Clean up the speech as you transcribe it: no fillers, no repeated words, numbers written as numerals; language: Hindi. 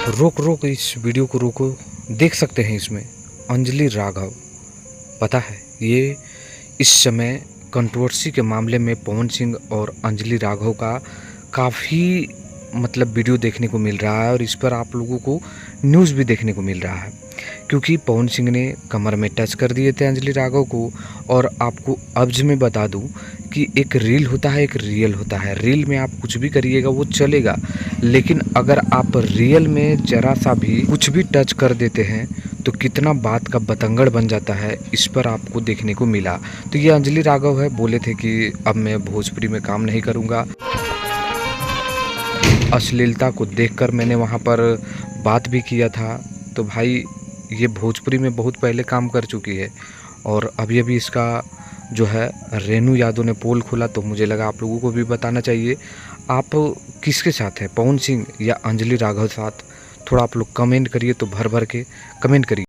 रोक रोक इस वीडियो को रोको। देख सकते हैं इसमें अंजलि राघव, पता है ये इस समय कंट्रोवर्सी के मामले में पवन सिंह और अंजलि राघव का काफ़ी मतलब वीडियो देखने को मिल रहा है और इस पर आप लोगों को न्यूज़ भी देखने को मिल रहा है, क्योंकि पवन सिंह ने कमर में टच कर दिए थे अंजलि राघव को। और आपको अब्ज में बता दूं कि एक रील होता है, एक रियल होता है। रील में आप कुछ भी करिएगा वो चलेगा, लेकिन अगर आप रियल में ज़रा सा भी कुछ भी टच कर देते हैं तो कितना बात का बतंगड़ बन जाता है, इस पर आपको देखने को मिला। तो ये अंजलि राघव है, बोले थे कि अब मैं भोजपुरी में काम नहीं करूँगा। अश्लीलता को देखकर मैंने वहाँ पर बात भी किया था। तो भाई ये भोजपुरी में बहुत पहले काम कर चुकी है और अभी अभी इसका जो है रेनू यादव ने पोल खोला, तो मुझे लगा आप लोगों को भी बताना चाहिए। आप किसके साथ हैं, पवन सिंह या अंजलि राघव साथ? थोड़ा आप लोग कमेंट करिए, तो भर भर के कमेंट करिए।